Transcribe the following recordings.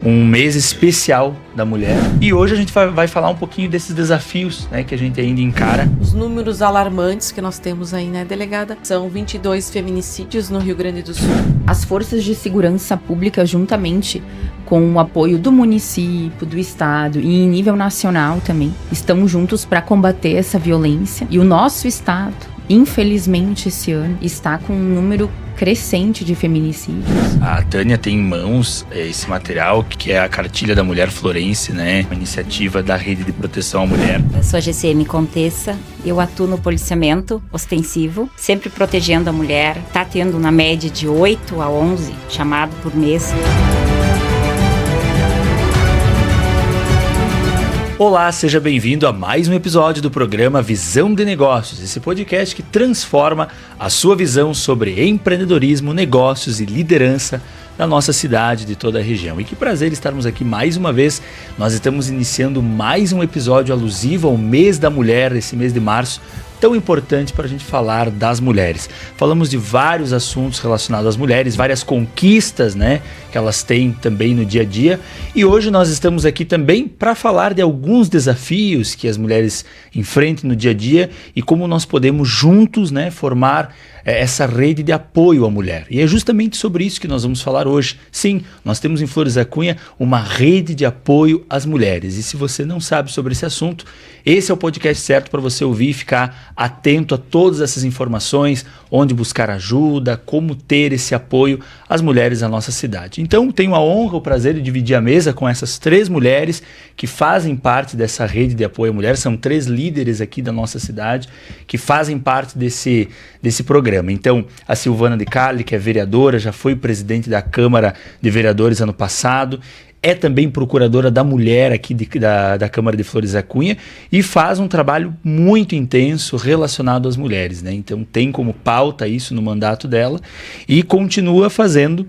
Um mês especial da mulher. E hoje a gente vai falar um pouquinho desses desafios, né, que a gente ainda encara. Os números alarmantes que nós temos aí, né, delegada? São 22 feminicídios no Rio Grande do Sul. As forças de segurança pública, juntamente com o apoio do município, do estado e em nível nacional também, estão juntos para combater essa violência. E o nosso estado, infelizmente, esse ano, está com um número crescente de feminicídios. A Tânia tem em mãos esse material, que é a Cartilha da Mulher Florense, né? Uma iniciativa da Rede de Proteção à Mulher. Eu sou a GCM Contessa, eu atuo no policiamento ostensivo, sempre protegendo a mulher. Tá tendo na média de 8 a 11 chamados por mês. Olá, seja bem-vindo a mais um episódio do programa Visão de Negócios, esse podcast que transforma a sua visão sobre empreendedorismo, negócios e liderança da nossa cidade, de toda a região. E que prazer estarmos aqui mais uma vez. Nós estamos iniciando mais um episódio alusivo ao mês da mulher, esse mês de março, tão importante para a gente falar das mulheres. Falamos de vários assuntos relacionados às mulheres, várias conquistas, né, que elas têm também no dia a dia. E hoje nós estamos aqui também para falar de alguns desafios que as mulheres enfrentam no dia a dia e como nós podemos juntos, né, formar essa rede de apoio à mulher. E é justamente sobre isso que nós vamos falar hoje. Sim, nós temos em Flores da Cunha uma rede de apoio às mulheres. E se você não sabe sobre esse assunto, esse é o podcast certo para você ouvir e ficar atento a todas essas informações, onde buscar ajuda, como ter esse apoio às mulheres da nossa cidade. Então, tenho a honra, o prazer de dividir a mesa com essas 3 mulheres que fazem parte dessa rede de apoio à mulher. São 3 líderes aqui da nossa cidade que fazem parte desse programa. Então, a Silvana de Carli, que é vereadora, já foi presidente da Câmara de Vereadores ano passado, é também procuradora da mulher aqui da Câmara de Flores da Cunha e faz um trabalho muito intenso relacionado às mulheres, né? Então tem como pauta isso no mandato dela e continua fazendo,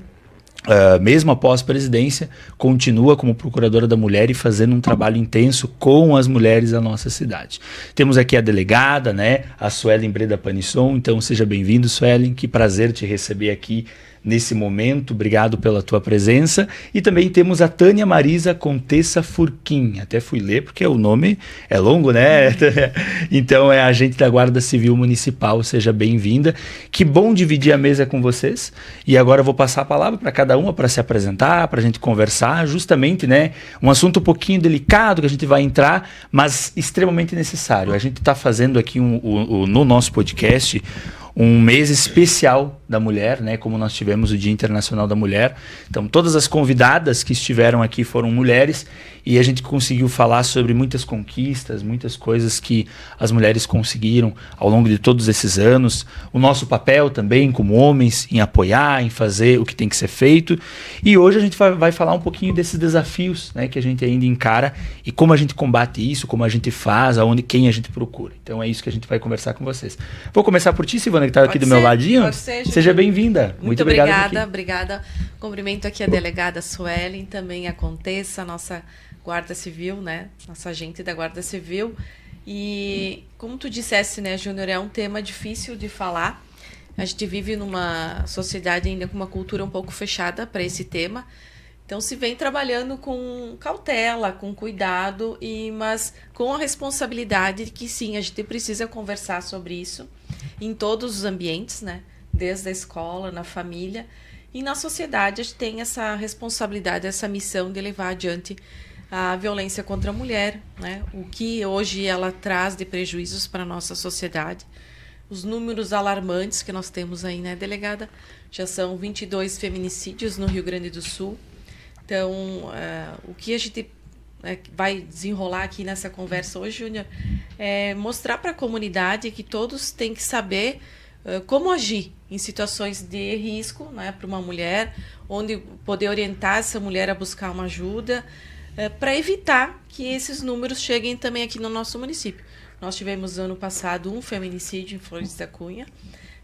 mesmo após a presidência, continua como procuradora da mulher e fazendo um trabalho intenso com as mulheres da nossa cidade. Temos aqui a delegada, né, a Suelen Breda Panisson. Então seja bem-vindo, Suelen, que prazer te receber aqui nesse momento, obrigado pela tua presença. E também temos a Tânia Marisa Contessa Furquim, até fui ler porque o nome é longo, né? Então é agente da Guarda Civil Municipal, seja bem-vinda. Que bom dividir a mesa com vocês. E agora eu vou passar a palavra para cada uma para se apresentar, para a gente conversar, justamente, né? Um assunto um pouquinho delicado que a gente vai entrar, mas extremamente necessário. A gente está fazendo aqui no nosso podcast um mês especial da mulher, né? Como nós tivemos o Dia Internacional da Mulher. Então, todas as convidadas que estiveram aqui foram mulheres e a gente conseguiu falar sobre muitas conquistas, muitas coisas que as mulheres conseguiram ao longo de todos esses anos. O nosso papel também, como homens, em apoiar, em fazer o que tem que ser feito. E hoje a gente vai falar um pouquinho desses desafios, né, que a gente ainda encara e como a gente combate isso, como a gente faz, quem a gente procura. Então, é isso que a gente vai conversar com vocês. Vou começar por ti, Silvana, que está aqui do meu ladinho. Pode ser, seja bem-vinda. Muito obrigada. Cumprimento aqui a delegada Suelen, também a Contessa, nossa Guarda Civil, né? Nossa agente da Guarda Civil. E como tu disseste, né, Júnior, é um tema difícil de falar. A gente vive numa sociedade ainda com uma cultura um pouco fechada para esse tema. Então se vem trabalhando com cautela, com cuidado, mas com a responsabilidade de que sim, a gente precisa conversar sobre isso em todos os ambientes, né? Desde a escola, na família e na sociedade. A gente tem essa responsabilidade, essa missão de levar adiante a violência contra a mulher, né? O que hoje ela traz de prejuízos para a nossa sociedade. Os números alarmantes que nós temos aí, né, delegada? Já são 22 feminicídios no Rio Grande do Sul. Então, o que a gente vai desenrolar aqui nessa conversa hoje, Júnior, é mostrar para a comunidade que todos têm que saber como agir em situações de risco, né, para uma mulher, onde poder orientar essa mulher a buscar uma ajuda, para evitar que esses números cheguem também aqui no nosso município. Nós tivemos ano passado um feminicídio em Flores da Cunha,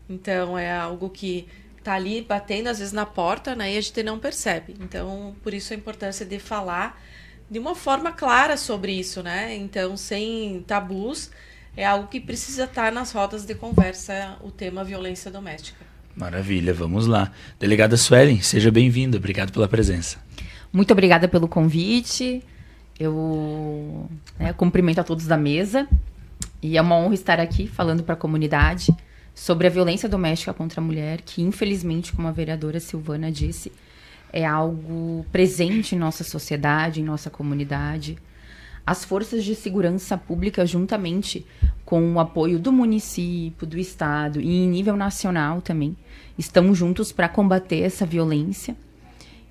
então é algo que está ali batendo às vezes na porta, né, e a gente não percebe. Então, por isso a importância de falar de uma forma clara sobre isso, né? Então, sem tabus, é algo que precisa estar nas rodas de conversa, o tema violência doméstica. Maravilha, vamos lá. Delegada Suelen, seja bem-vinda, obrigado pela presença. Muito obrigada pelo convite. Eu cumprimento a todos da mesa. E é uma honra estar aqui falando para a comunidade sobre a violência doméstica contra a mulher, que infelizmente, como a vereadora Silvana disse, é algo presente em nossa sociedade, em nossa comunidade. As forças de segurança pública, juntamente com o apoio do município, do estado e em nível nacional também, estão juntos para combater essa violência.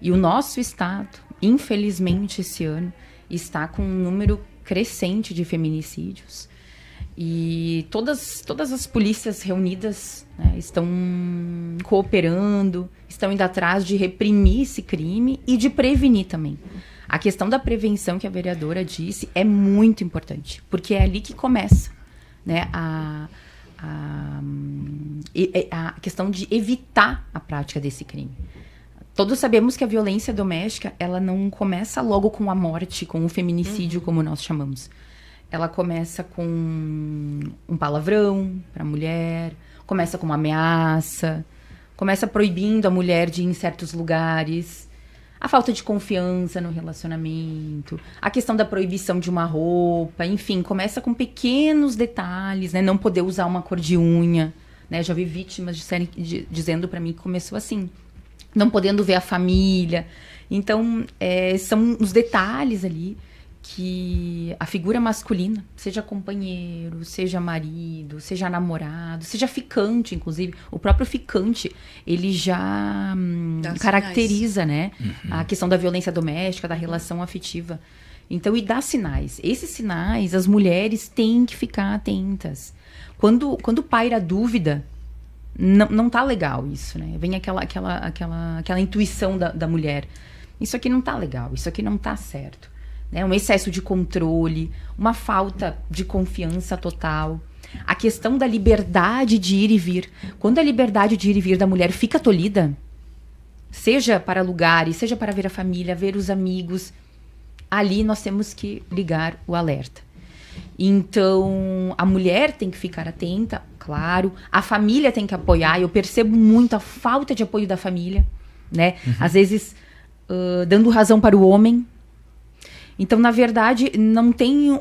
E o nosso estado, infelizmente, esse ano, está com um número crescente de feminicídios. E todas as polícias reunidas, né, estão cooperando, estão indo atrás de reprimir esse crime e de prevenir também. A questão da prevenção que a vereadora disse é muito importante, porque é ali que começa, né, a questão de evitar a prática desse crime. Todos sabemos que a violência doméstica, ela não começa logo com a morte, com o feminicídio, como nós chamamos. Ela começa com um palavrão para a mulher, começa com uma ameaça, começa proibindo a mulher de ir em certos lugares, a falta de confiança no relacionamento, a questão da proibição de uma roupa, enfim, começa com pequenos detalhes, né? Não poder usar uma cor de unha, né? Já vi vítimas dizendo para mim que começou assim, não podendo ver a família. Então, são os detalhes ali que a figura masculina, seja companheiro, seja marido, seja namorado, seja ficante, inclusive, o próprio ficante, ele já caracteriza, né, a questão da violência doméstica, da relação afetiva. Então, e dá sinais. Esses sinais, as mulheres têm que ficar atentas. Quando paira a dúvida, não tá legal isso, né? Vem aquela intuição da mulher. Isso aqui não tá legal, isso aqui não tá certo. Um excesso de controle, uma falta de confiança total. A questão da liberdade de ir e vir. Quando a liberdade de ir e vir da mulher fica tolhida, seja para lugares, seja para ver a família, ver os amigos, ali nós temos que ligar o alerta. Então, a mulher tem que ficar atenta, claro. A família tem que apoiar. Eu percebo muito a falta de apoio da família, né? Às vezes, dando razão para o homem. Então, na verdade, não tem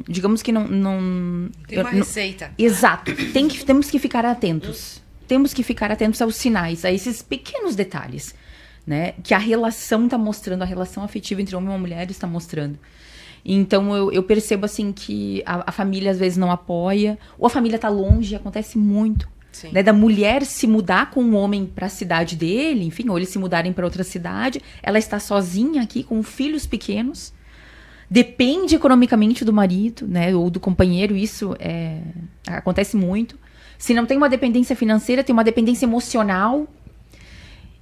digamos que não tem uma receita. Exato. Temos que ficar atentos. Temos que ficar atentos aos sinais, a esses pequenos detalhes, né? Que a relação está mostrando, a relação afetiva entre homem e mulher está mostrando. Então, eu percebo, assim, que a família, às vezes, não apoia. Ou a família está longe, acontece muito. Né, da mulher se mudar com um homem para a cidade dele, enfim, ou eles se mudarem para outra cidade, ela está sozinha aqui com filhos pequenos, depende economicamente do marido, né, ou do companheiro, isso acontece muito. Se não tem uma dependência financeira, tem uma dependência emocional.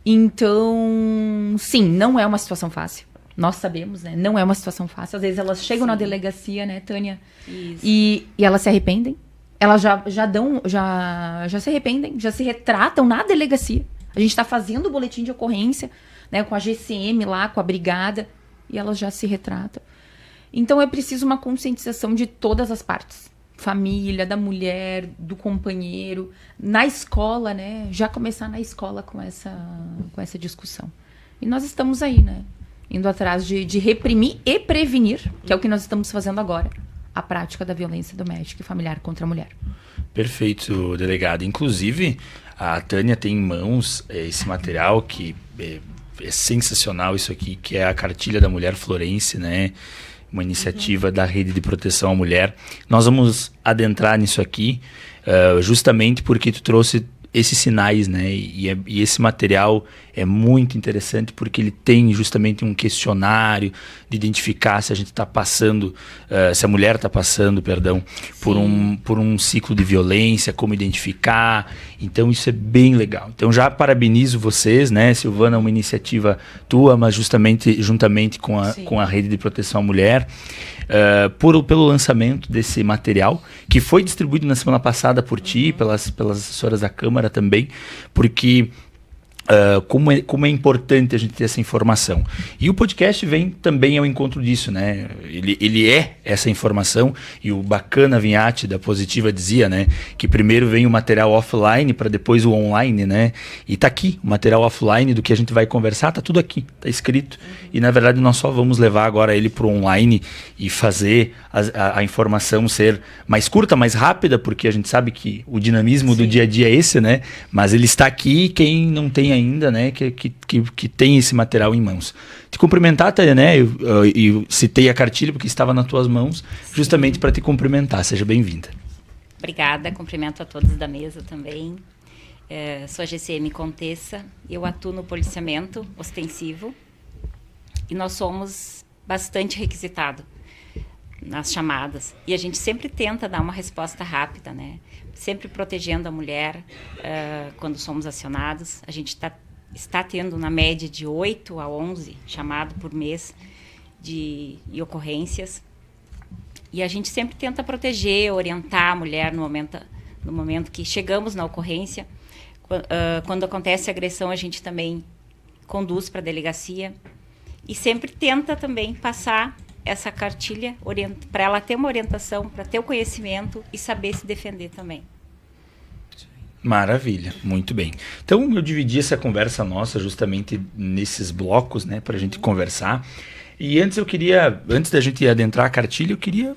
Então, sim, não é uma situação fácil. Nós sabemos, né, não é uma situação fácil. Às vezes elas chegam na delegacia, né, Tânia, e elas se arrependem. Elas já se arrependem, já se retratam na delegacia. A gente está fazendo o boletim de ocorrência, né, com a GCM lá, com a brigada, e elas já se retratam. Então, é preciso uma conscientização de todas as partes. Família, da mulher, do companheiro, na escola, né? Já começar na escola com essa discussão. E nós estamos aí, né? Indo atrás de reprimir e prevenir, que é o que nós estamos fazendo agora. A prática da violência doméstica e familiar contra a mulher. Perfeito, delegada. Inclusive, a Tânia tem em mãos esse material que é sensacional, isso aqui, que é a Cartilha da Mulher Florense, né? Uma iniciativa da Rede de Proteção à Mulher. Nós vamos adentrar nisso aqui, justamente porque tu trouxe esses sinais, né? E esse material é muito interessante porque ele tem justamente um questionário de identificar se a gente está passando, se a mulher está passando, por um ciclo de violência, como identificar. Então isso é bem legal. Então já parabenizo vocês, né, Silvana, uma iniciativa tua, mas justamente juntamente com a Rede de Proteção à Mulher, pelo lançamento desse material, que foi distribuído na semana passada por ti, pelas assessoras da Câmara também, porque como é importante a gente ter essa informação. E o podcast vem também ao encontro disso, né? Ele é essa informação, e o Bacana Vinhati da Positiva dizia, né, que primeiro vem o material offline para depois o online, né? E tá aqui, o material offline do que a gente vai conversar, tá tudo aqui, tá escrito. E na verdade nós só vamos levar agora ele pro online e fazer a informação ser mais curta, mais rápida, porque a gente sabe que o dinamismo do dia a dia é esse, né? Mas ele está aqui, quem não tem ainda, né, que tem esse material em mãos. Te cumprimentar, Tânia, né? Eu citei a cartilha porque estava nas tuas mãos, justamente para te cumprimentar. Seja bem-vinda. Obrigada, cumprimento a todos da mesa também. Sou a GCM Contessa, eu atuo no policiamento ostensivo e nós somos bastante requisitados nas chamadas. E a gente sempre tenta dar uma resposta rápida, né? Sempre protegendo a mulher quando somos acionados. A gente está tendo, na média, de 8 a 11 chamados por mês de ocorrências. E a gente sempre tenta proteger, orientar a mulher no momento que chegamos na ocorrência. Quando acontece agressão, a gente também conduz para a delegacia. E sempre tenta também passar essa cartilha para ela ter uma orientação, para ter o conhecimento e saber se defender também. Maravilha, muito bem. Então eu dividi essa conversa nossa justamente nesses blocos, né, para a gente conversar. E antes da gente adentrar a cartilha, eu queria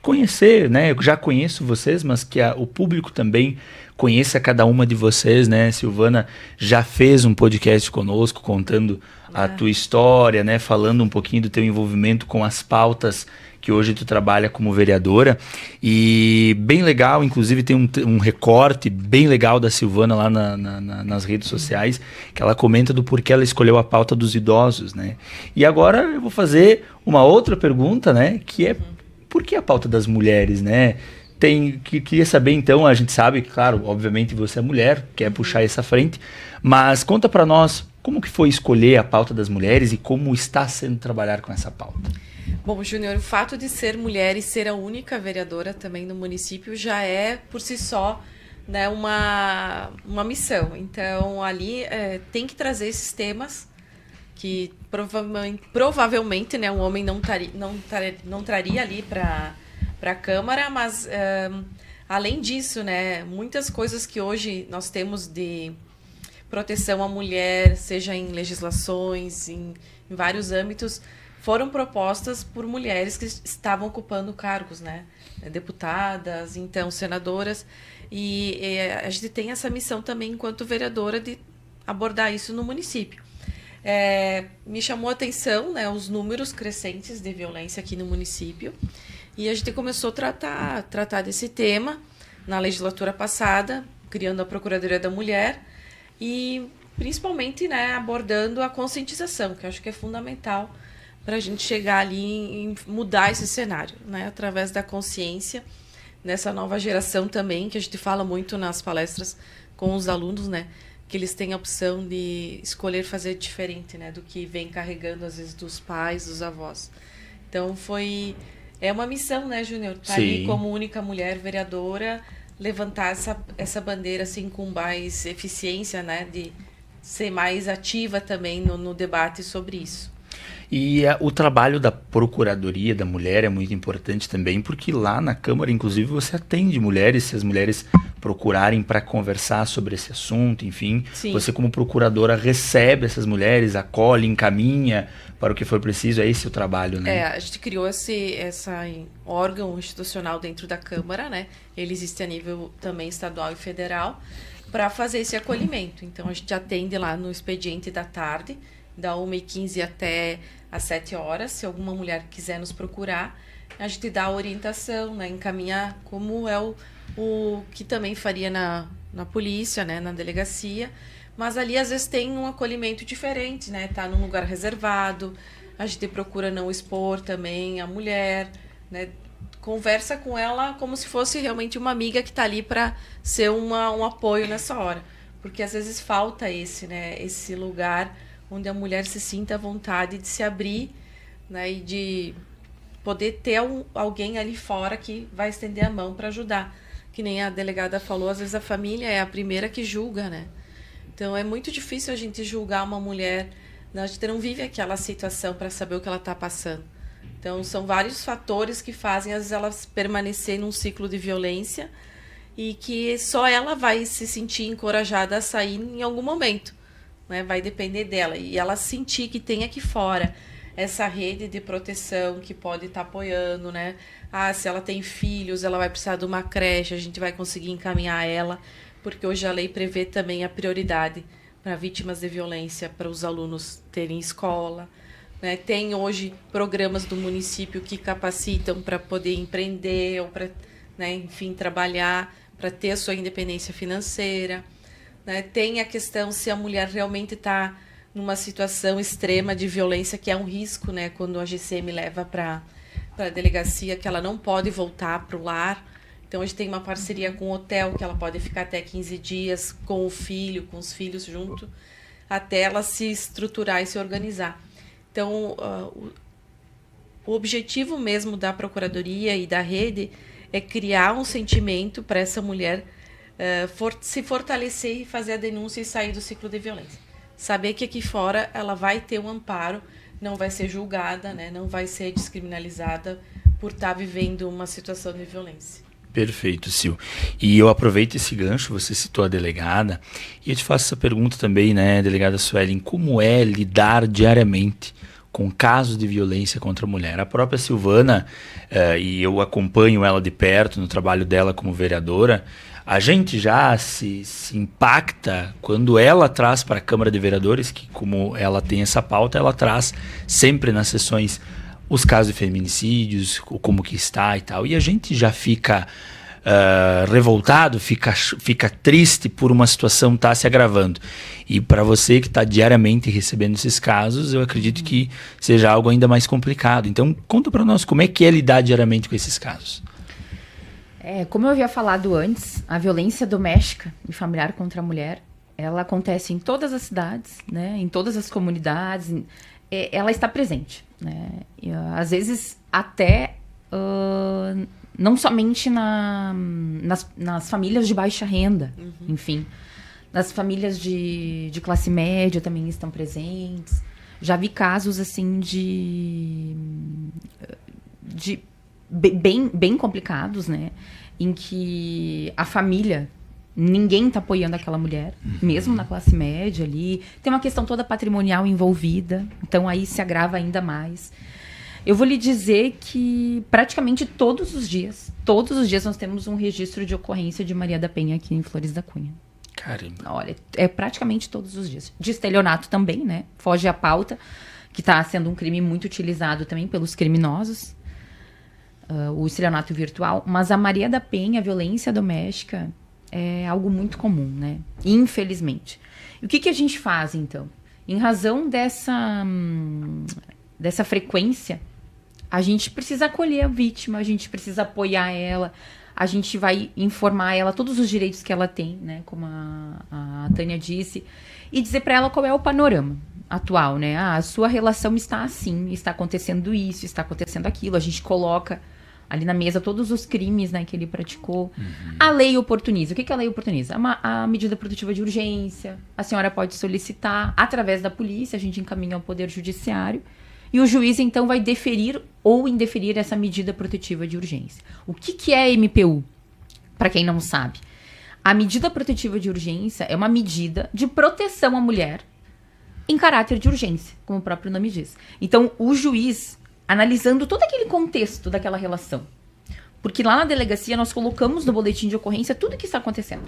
conhecer, né? Eu já conheço vocês, mas que o público também conheça cada uma de vocês, né? Silvana já fez um podcast conosco contando a tua história, né? Falando um pouquinho do teu envolvimento com as pautas que hoje tu trabalha como vereadora. E bem legal, inclusive tem um recorte bem legal da Silvana lá nas redes sociais, que ela comenta do porquê ela escolheu a pauta dos idosos, né? E agora eu vou fazer uma outra pergunta, né? Que é por que a pauta das mulheres, né? Queria saber, então, a gente sabe que, claro, obviamente você é mulher, quer puxar essa frente, mas conta para nós como que foi escolher a pauta das mulheres e como está sendo trabalhar com essa pauta. Bom, Júnior, o fato de ser mulher e ser a única vereadora também no município já é, por si só, né, uma missão. Então, ali tem que trazer esses temas que provavelmente, né, um homem não traria ali para a Câmara, mas além disso, né, muitas coisas que hoje nós temos de proteção à mulher, seja em legislações, em vários âmbitos, foram propostas por mulheres que estavam ocupando cargos, né, deputadas, então senadoras, e a gente tem essa missão também enquanto vereadora de abordar isso no município. Me chamou a atenção, né, os números crescentes de violência aqui no município, e a gente começou a tratar desse tema na legislatura passada, criando a Procuradoria da Mulher e principalmente, né, abordando a conscientização, que eu acho que é fundamental para a gente chegar ali em mudar esse cenário, né, através da consciência nessa nova geração também, que a gente fala muito nas palestras com os alunos, né, que eles têm a opção de escolher fazer diferente, né, do que vem carregando, às vezes, dos pais, dos avós. Então, é uma missão, né, Júnior? Tá ali como única mulher vereadora, levantar essa bandeira, assim, com mais eficiência, né, de ser mais ativa também no debate sobre isso. E o trabalho da Procuradoria da Mulher é muito importante também, porque lá na Câmara, inclusive, você atende mulheres, se as mulheres procurarem para conversar sobre esse assunto, enfim. Sim. Você, como procuradora, recebe essas mulheres, acolhe, encaminha para o que for preciso. É esse o trabalho, né? A gente criou esse órgão institucional dentro da Câmara, né? Ele existe a nível também estadual e federal, para fazer esse acolhimento. Então, a gente atende lá no expediente da tarde, da 1h15 até às 7 horas. Se alguma mulher quiser nos procurar, a gente dá a orientação, né, encaminhar como é o que também faria na polícia, né, na delegacia. Mas ali, às vezes, tem um acolhimento diferente, né? Tá num lugar reservado, a gente procura não expor também a mulher, né? Conversa com ela como se fosse realmente uma amiga que está ali para ser um apoio nessa hora. Porque, às vezes, falta esse lugar onde a mulher se sinta à vontade de se abrir, né, e de poder ter alguém ali fora que vai estender a mão para ajudar. Que nem a delegada falou, às vezes a família é a primeira que julga, né? Então é muito difícil a gente julgar uma mulher, a gente não vive aquela situação para saber o que ela está passando. Então são vários fatores que fazem às vezes ela permanecer num ciclo de violência e que só ela vai se sentir encorajada a sair em algum momento, né? Vai depender dela. E ela sentir que tem aqui fora essa rede de proteção que pode estar apoiando, né? Se ela tem filhos, ela vai precisar de uma creche, a gente vai conseguir encaminhar ela, porque hoje a lei prevê também a prioridade para vítimas de violência, para os alunos terem escola, né? Tem hoje programas do município que capacitam para poder empreender ou para, né, enfim, trabalhar, para ter a sua independência financeira, né? Tem a questão se a mulher realmente está numa situação extrema de violência, que é um risco, né? Quando a GCM leva para a delegacia, que ela não pode voltar para o lar. Então, a gente tem uma parceria com o hotel, que ela pode ficar até 15 dias com o filho, com os filhos junto, até ela se estruturar e se organizar. Então, o objetivo mesmo da Procuradoria e da rede é criar um sentimento para essa mulher se fortalecer e fazer a denúncia e sair do ciclo de violência. Saber que aqui fora ela vai ter um amparo, não vai ser julgada, né? Não vai ser descriminalizada por estar vivendo uma situação de violência. Perfeito, Sil. E eu aproveito esse gancho, você citou a delegada, e eu te faço essa pergunta também, né, delegada Suelen, como é lidar diariamente com casos de violência contra a mulher? A própria Silvana, e eu acompanho ela de perto no trabalho dela como vereadora, a gente já se impacta quando ela traz para a Câmara de Vereadores, que como ela tem essa pauta, ela traz sempre nas sessões os casos de feminicídios, como que está e tal. E a gente já fica revoltado, fica triste por uma situação estar se agravando. E para você que está diariamente recebendo esses casos, eu acredito que seja algo ainda mais complicado. Então, conta para nós como é que é lidar diariamente com esses casos. Como eu havia falado antes, a violência doméstica e familiar contra a mulher, ela acontece em todas as cidades, né, em todas as comunidades, ela está presente, né? E, às vezes até não somente nas famílias de baixa renda, enfim, nas famílias de classe média também estão presentes. Já vi casos assim de bem complicados, né, em que a família, ninguém está apoiando aquela mulher, mesmo na classe média ali. Tem uma questão toda patrimonial envolvida, então aí se agrava ainda mais. Eu vou lhe dizer que praticamente todos os dias nós temos um registro de ocorrência de Maria da Penha aqui em Flores da Cunha. Caramba. Olha, é praticamente todos os dias. De estelionato também, né? Foge à pauta, que está sendo um crime muito utilizado também pelos criminosos. O estelionato virtual. Mas a Maria da Penha, a violência doméstica, é algo muito comum, né? Infelizmente. E o que a gente faz, então? Em razão dessa frequência, a gente precisa acolher a vítima, a gente precisa apoiar ela, a gente vai informar ela todos os direitos que ela tem, né? Como a Tânia disse, e dizer para ela qual é o panorama atual, né? A sua relação está assim, está acontecendo isso, está acontecendo aquilo. A gente coloca ali na mesa todos os crimes, né, que ele praticou. A lei oportuniza. O que a lei oportuniza? A medida protetiva de urgência. A senhora pode solicitar através da polícia, a gente encaminha ao Poder Judiciário, e o juiz, então, vai deferir ou indeferir essa medida protetiva de urgência. O que é MPU? Para quem não sabe, a medida protetiva de urgência é uma medida de proteção à mulher em caráter de urgência, como o próprio nome diz. Então, o juiz, analisando todo aquele contexto daquela relação. Porque lá na delegacia nós colocamos no boletim de ocorrência tudo o que está acontecendo.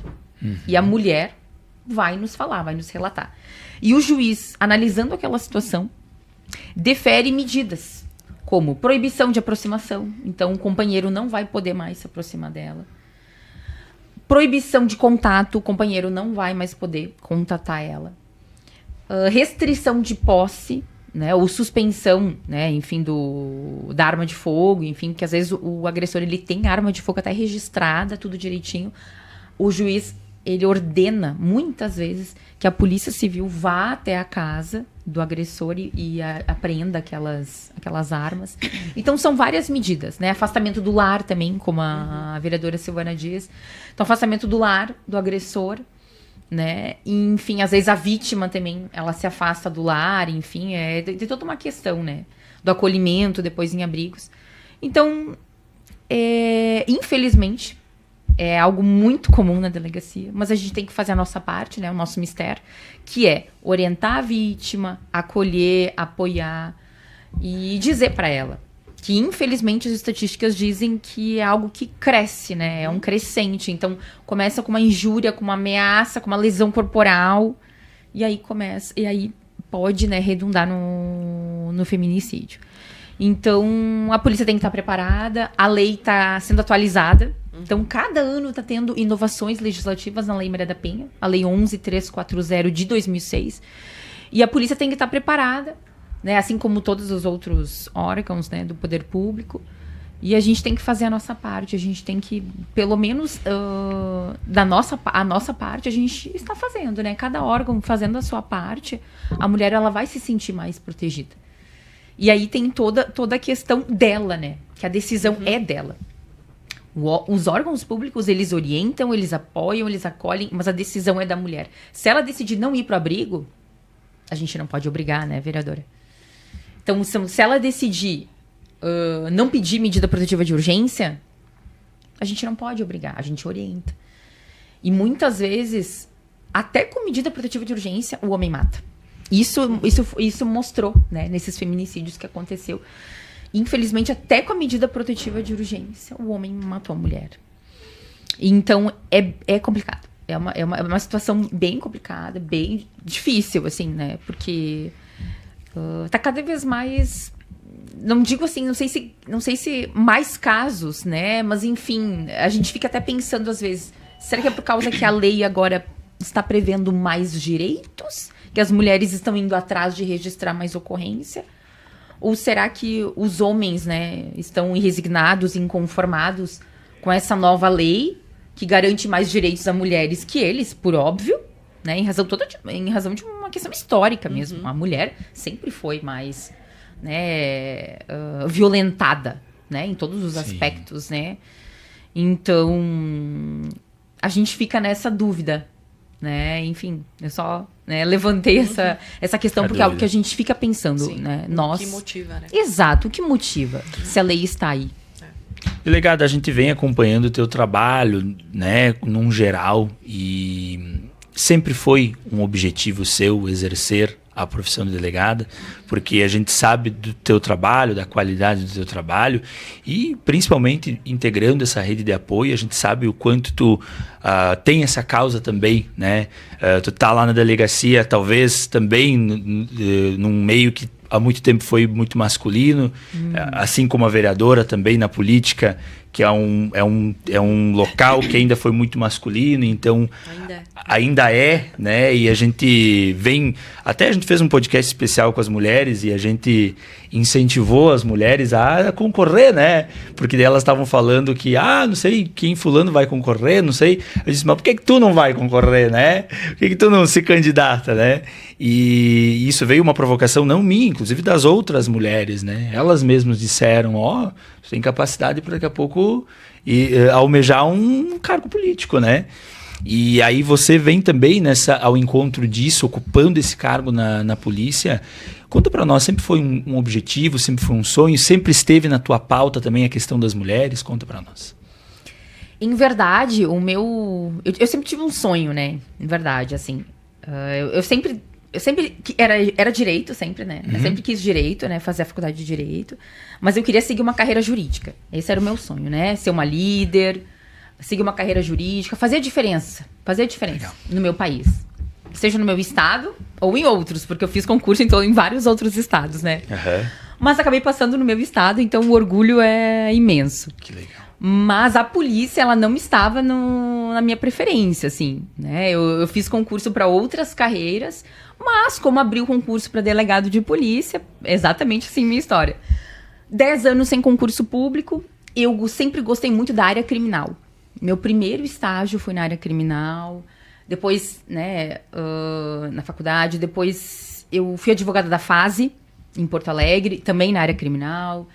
E a mulher vai nos falar, vai nos relatar. E o juiz, analisando aquela situação, defere medidas, como proibição de aproximação. Então o companheiro não vai poder mais se aproximar dela. Proibição de contato, o companheiro não vai mais poder contatar ela. Restrição de posse, né, ou suspensão, né, enfim, da arma de fogo, enfim, que às vezes o agressor ele tem arma de fogo até registrada, tudo direitinho. O juiz, ele ordena muitas vezes que a Polícia Civil vá até a casa do agressor e apreenda aquelas armas. Então são várias medidas, né? Afastamento do lar também, como a vereadora Silvana diz. Então afastamento do lar do agressor. né? E, enfim, às vezes a vítima também, ela se afasta do lar, enfim, tem toda uma questão, né? Do acolhimento depois em abrigos. Então, infelizmente, é algo muito comum na delegacia, mas a gente tem que fazer a nossa parte, né? O nosso mistério, que é orientar a vítima, acolher, apoiar e dizer para ela que, infelizmente, as estatísticas dizem que é algo que cresce, né? É um crescente. Então, começa com uma injúria, com uma ameaça, com uma lesão corporal. E aí pode, né, redundar no feminicídio. Então, a polícia tem que estar preparada. A lei está sendo atualizada. Então, cada ano está tendo inovações legislativas na Lei Maria da Penha. A Lei 11.340 de 2006. E a polícia tem que estar preparada, né, assim como todos os outros órgãos, né, do poder público. E a gente tem que fazer a nossa parte. A gente tem que, pelo menos, a nossa parte, a gente está fazendo, né? Cada órgão fazendo a sua parte, a mulher ela vai se sentir mais protegida. E aí tem toda a questão dela, né? Que a decisão é dela. Os órgãos públicos, eles orientam, eles apoiam, eles acolhem, mas a decisão é da mulher. Se ela decidir não ir para o abrigo, a gente não pode obrigar, né, vereadora? Então, se ela decidir não pedir medida protetiva de urgência, a gente não pode obrigar, a gente orienta. E muitas vezes, até com medida protetiva de urgência, o homem mata. Isso mostrou, né, nesses feminicídios que aconteceu. Infelizmente, até com a medida protetiva de urgência, o homem matou a mulher. Então, é complicado. É uma situação bem complicada, bem difícil, assim, né? Porque tá cada vez mais... Não digo assim, não sei se mais casos, né? Mas, enfim, a gente fica até pensando, às vezes, será que é por causa que a lei agora está prevendo mais direitos? Que as mulheres estão indo atrás de registrar mais ocorrência? Ou será que os homens, né, estão resignados, inconformados com essa nova lei que garante mais direitos a mulheres que eles, por óbvio, né, em razão de uma questão histórica mesmo. A mulher sempre foi mais, né, violentada, né, em todos os aspectos, né? Então, a gente fica nessa dúvida, né? Enfim, eu só, né, levantei essa questão porque é algo que a gente fica pensando, né? O que motiva, né? Exato, o que motiva se a lei está aí. Delegada, a gente vem acompanhando o teu trabalho, né, num geral, e sempre foi um objetivo seu exercer a profissão de delegada, porque a gente sabe do teu trabalho, da qualidade do teu trabalho, e principalmente integrando essa rede de apoio, a gente sabe o quanto tu tem essa causa também, né? Tu tá lá na delegacia, talvez também num meio que há muito tempo foi muito masculino, assim como a vereadora também na política, que é um local que ainda foi muito masculino, então ainda é, né? E a gente fez um podcast especial com as mulheres e a gente incentivou as mulheres a concorrer, né? Porque daí elas estavam falando que, não sei quem fulano vai concorrer, não sei. Eu disse, mas por que tu não vai concorrer, né? Por que tu não se candidata, né? E isso veio uma provocação, não minha, inclusive das outras mulheres, né? Elas mesmas disseram, você tem capacidade para daqui a pouco almejar um cargo político, né? E aí você vem também ao encontro disso, ocupando esse cargo na polícia. Conta para nós, sempre foi um objetivo, sempre foi um sonho, sempre esteve na tua pauta também a questão das mulheres? Conta para nós. Em verdade, eu sempre tive um sonho, né? Em verdade, assim. Eu sempre era direito, sempre, né? Eu sempre quis direito, né? Fazer a faculdade de direito. Mas eu queria seguir uma carreira jurídica. Esse era o meu sonho, né? Ser uma líder, seguir uma carreira jurídica, fazer a diferença Legal. No meu país. Seja no meu estado ou em outros, porque eu fiz concurso em vários outros estados, né? Mas acabei passando no meu estado, então o orgulho é imenso. Que legal. Mas a polícia, ela não estava na minha preferência, assim, né? Eu fiz concurso para outras carreiras, mas como abri o concurso para delegado de polícia, exatamente assim minha história. 10 anos sem concurso público, eu sempre gostei muito da área criminal. Meu primeiro estágio foi na área criminal, depois, né, na faculdade, depois eu fui advogada da FASE, em Porto Alegre, também na área criminal.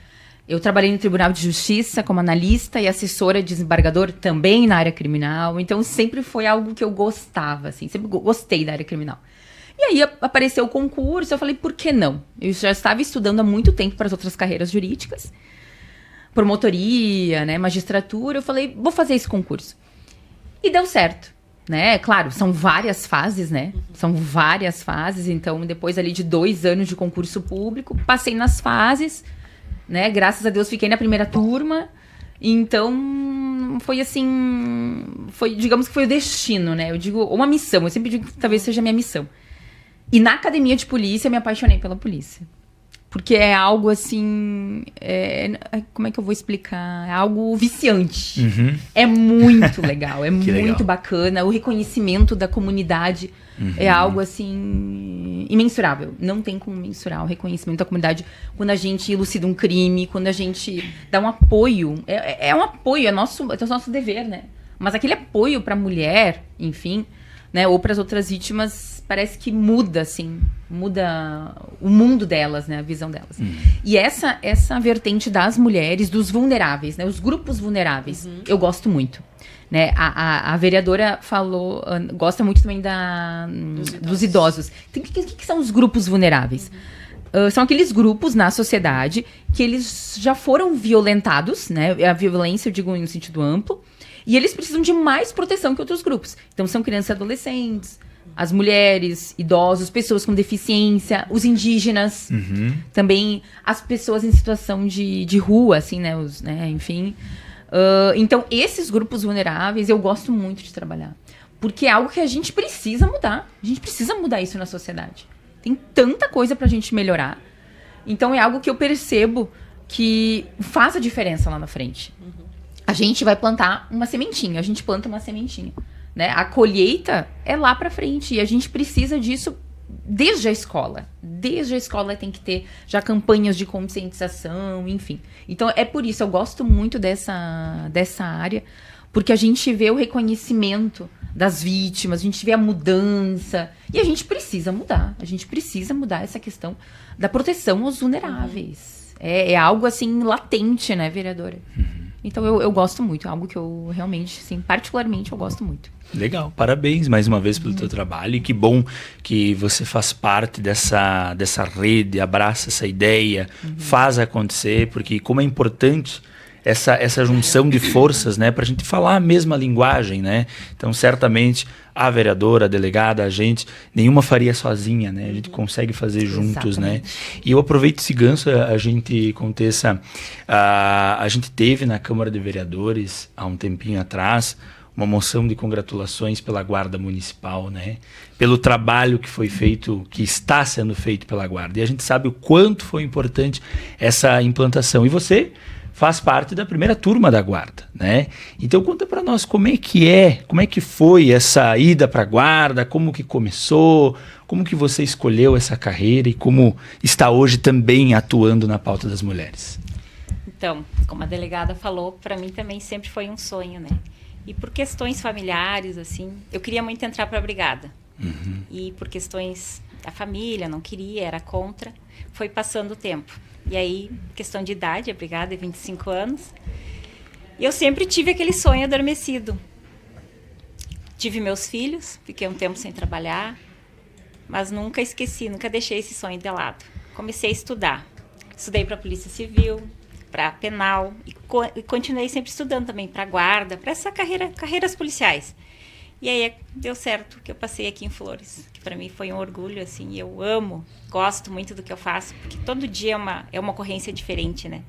Eu trabalhei no Tribunal de Justiça como analista e assessora de desembargador também na área criminal. Então, sempre foi algo que eu gostava, assim. Sempre gostei da área criminal. E aí, apareceu o concurso. Eu falei, por que não? Eu já estava estudando há muito tempo para as outras carreiras jurídicas. Promotoria, né? Magistratura. Eu falei, vou fazer esse concurso. E deu certo, né? Claro, são várias fases, né? São várias fases. Então, depois ali de 2 anos de concurso público, passei nas fases... Né? Graças a Deus fiquei na primeira turma. Então foi assim, digamos que foi o destino, né? Eu digo, uma missão, eu sempre digo que talvez seja a minha missão. E na academia de polícia, eu me apaixonei pela polícia. Porque é algo assim, como é que eu vou explicar? É algo viciante. É muito legal, é muito legal. bacana. O reconhecimento da comunidade é algo assim, imensurável. Não tem como mensurar o reconhecimento da comunidade quando a gente elucida um crime, quando a gente dá um apoio. É um apoio, é nosso dever, né? Mas aquele apoio para a mulher, enfim, né? Ou para as outras vítimas, parece que muda, assim, muda o mundo delas, né? A visão delas. E essa vertente das mulheres, dos vulneráveis, né? Os grupos vulneráveis, eu gosto muito. Né? A vereadora falou, gosta muito também dos idosos. O que são os grupos vulneráveis? São aqueles grupos na sociedade que eles já foram violentados, né? A violência, eu digo no sentido amplo, e eles precisam de mais proteção que outros grupos. Então, são crianças e adolescentes, as mulheres, idosos, pessoas com deficiência, os indígenas, também as pessoas em situação de rua, assim, né? Enfim. Então, esses grupos vulneráveis, eu gosto muito de trabalhar. Porque é algo que a gente precisa mudar. A gente precisa mudar isso na sociedade. Tem tanta coisa pra gente melhorar. Então, é algo que eu percebo que faz a diferença lá na frente. A gente vai plantar uma sementinha. A gente planta uma sementinha. Né? A colheita é lá pra frente. E a gente precisa disso desde a escola. Desde a escola tem que ter já campanhas de conscientização, enfim. Então, é por isso, eu gosto muito dessa área, porque a gente vê o reconhecimento das vítimas, a gente vê a mudança, e a gente precisa mudar. A gente precisa mudar essa questão da proteção aos vulneráveis. É algo, assim, latente, né, vereadora? Então, eu gosto muito. É algo que eu realmente, assim, particularmente, eu gosto muito. Legal, parabéns mais uma vez pelo teu trabalho, e que bom que você faz parte dessa rede, abraça essa ideia, faz acontecer, porque como é importante essa junção de forças, né, para a gente falar a mesma linguagem, né? Então, certamente, a vereadora, a delegada, a gente, nenhuma faria sozinha, né? A gente consegue fazer juntos, né? E eu aproveito esse gancho, a gente, Contessa, a gente teve na Câmara de Vereadores, há um tempinho atrás, uma moção de congratulações pela Guarda Municipal, né? Pelo trabalho que foi feito, que está sendo feito pela Guarda. E a gente sabe o quanto foi importante essa implantação. E você faz parte da primeira turma da Guarda, né? Então conta para nós como é que foi essa ida para a Guarda, como que começou, como que você escolheu essa carreira e como está hoje também atuando na pauta das mulheres. Então, como a delegada falou, para mim também sempre foi um sonho, né? E por questões familiares, assim, eu queria muito entrar para a brigada. E por questões da família, não queria, era contra. Foi passando o tempo. E aí, questão de idade, a brigada é 25 anos. E eu sempre tive aquele sonho adormecido. Tive meus filhos, fiquei um tempo sem trabalhar, mas nunca esqueci, nunca deixei esse sonho de lado. Comecei a estudar. Estudei para a Polícia Civil, para penal, e continuei sempre estudando também para guarda, para essa carreiras policiais. E aí deu certo que eu passei aqui em Flores, que para mim foi um orgulho, assim, eu amo, gosto muito do que eu faço, porque todo dia é uma ocorrência diferente, né?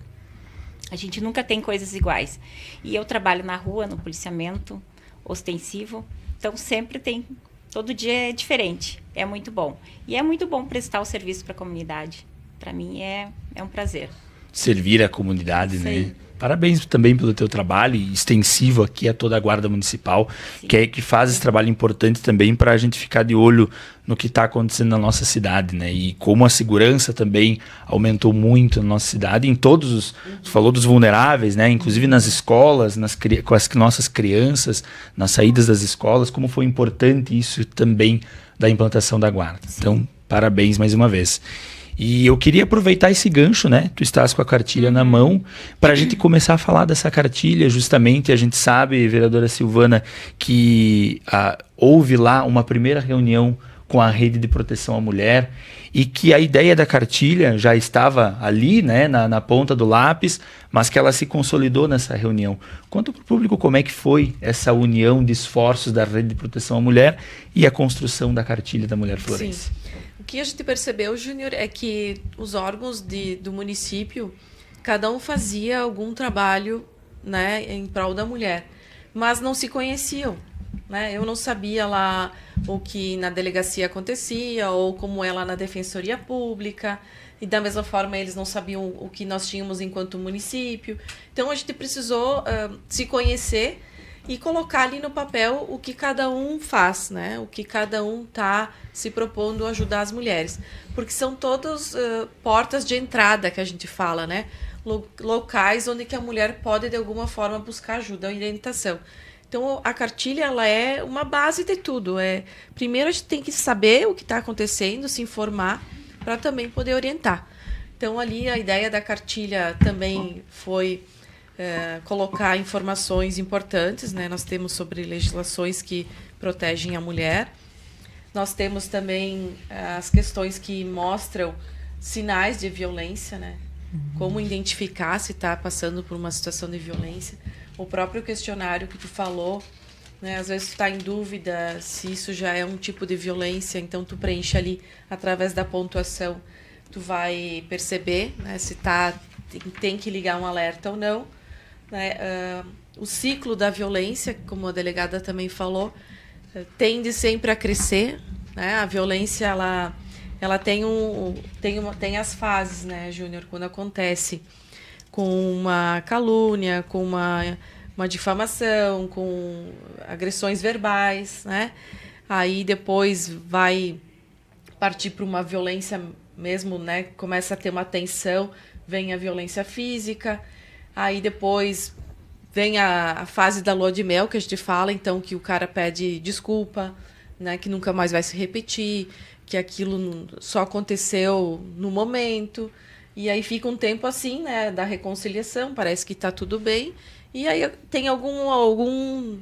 A gente nunca tem coisas iguais. E eu trabalho na rua, no policiamento ostensivo, então sempre tem, todo dia é diferente, é muito bom. E é muito bom prestar o serviço para a comunidade, para mim é um prazer. Servir a comunidade, né? Parabéns também pelo teu trabalho extensivo aqui a toda a Guarda Municipal, que faz esse trabalho importante também para a gente ficar de olho no que está acontecendo na nossa cidade, né? E como a segurança também aumentou muito na nossa cidade, em todos os... Você falou dos vulneráveis, né? Inclusive nas escolas, com as nossas crianças, nas saídas das escolas, como foi importante isso também da implantação da Guarda. Então, parabéns mais uma vez. E eu queria aproveitar esse gancho, né? Tu estás com a cartilha na mão, para a gente começar a falar dessa cartilha. Justamente, a gente sabe, vereadora Silvana, que houve lá uma primeira reunião com a Rede de Proteção à Mulher, e que a ideia da cartilha já estava ali, né, na ponta do lápis, mas que ela se consolidou nessa reunião. Conta para o público como é que foi essa união de esforços da Rede de Proteção à Mulher e a construção da cartilha da Mulher Florense. Sim. O que a gente percebeu, Júnior, é que os órgãos do município, cada um fazia algum trabalho, né, em prol da mulher, mas não se conheciam. Né? Eu não sabia lá o que na delegacia acontecia ou como é lá na Defensoria Pública, e da mesma forma eles não sabiam o que nós tínhamos enquanto município. Então a gente precisou se conhecer e colocar ali no papel o que cada um faz, né? O que cada um está se propondo a ajudar as mulheres, porque são todas portas de entrada que a gente fala, né? Locais onde que a mulher pode de alguma forma buscar ajuda, orientação. Então, a cartilha ela é uma base de tudo. Primeiro, a gente tem que saber o que está acontecendo, se informar, para também poder orientar. Então, ali, a ideia da cartilha também foi colocar informações importantes, né? Nós temos sobre legislações que protegem a mulher. Nós temos também as questões que mostram sinais de violência, né? Como identificar se está passando por uma situação de violência. O próprio questionário que tu falou, né? Às vezes tu está em dúvida se isso já é um tipo de violência, então tu preenche ali através da pontuação, tu vai perceber, né, se tem que ligar um alerta ou não. Né? O ciclo da violência, como a delegada também falou, tende sempre a crescer. Né? A violência ela tem as fases, né, Júnior, quando acontece com uma calúnia, com uma difamação, com agressões verbais, né? Aí depois vai partir para uma violência mesmo, né? Começa a ter uma tensão, vem a violência física, aí depois vem a fase da lua de mel, que a gente fala, então, que o cara pede desculpa, né? Que nunca mais vai se repetir, que aquilo só aconteceu no momento. E aí fica um tempo assim, né, da reconciliação, parece que está tudo bem. E aí tem algum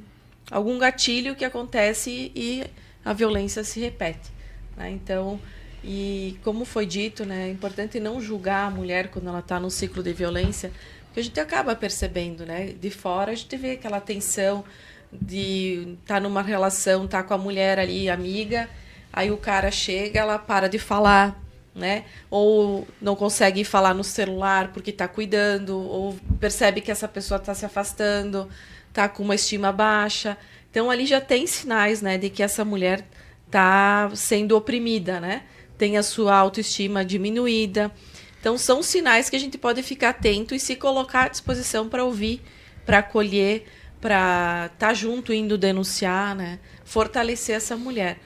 gatilho que acontece e a violência se repete. Né? Então, e como foi dito, né, é importante não julgar a mulher quando ela está num ciclo de violência, porque a gente acaba percebendo, né? De fora a gente vê aquela tensão de estar numa relação, estar com a mulher ali, amiga, aí o cara chega, ela para de falar, né? Ou não consegue falar no celular porque está cuidando, ou percebe que essa pessoa está se afastando, está com uma estima baixa. Então, ali já tem sinais, né, de que essa mulher está sendo oprimida, né? Tem a sua autoestima diminuída. Então, são sinais que a gente pode ficar atento e se colocar à disposição para ouvir, para acolher, para estar junto, indo denunciar, né? Fortalecer essa mulher.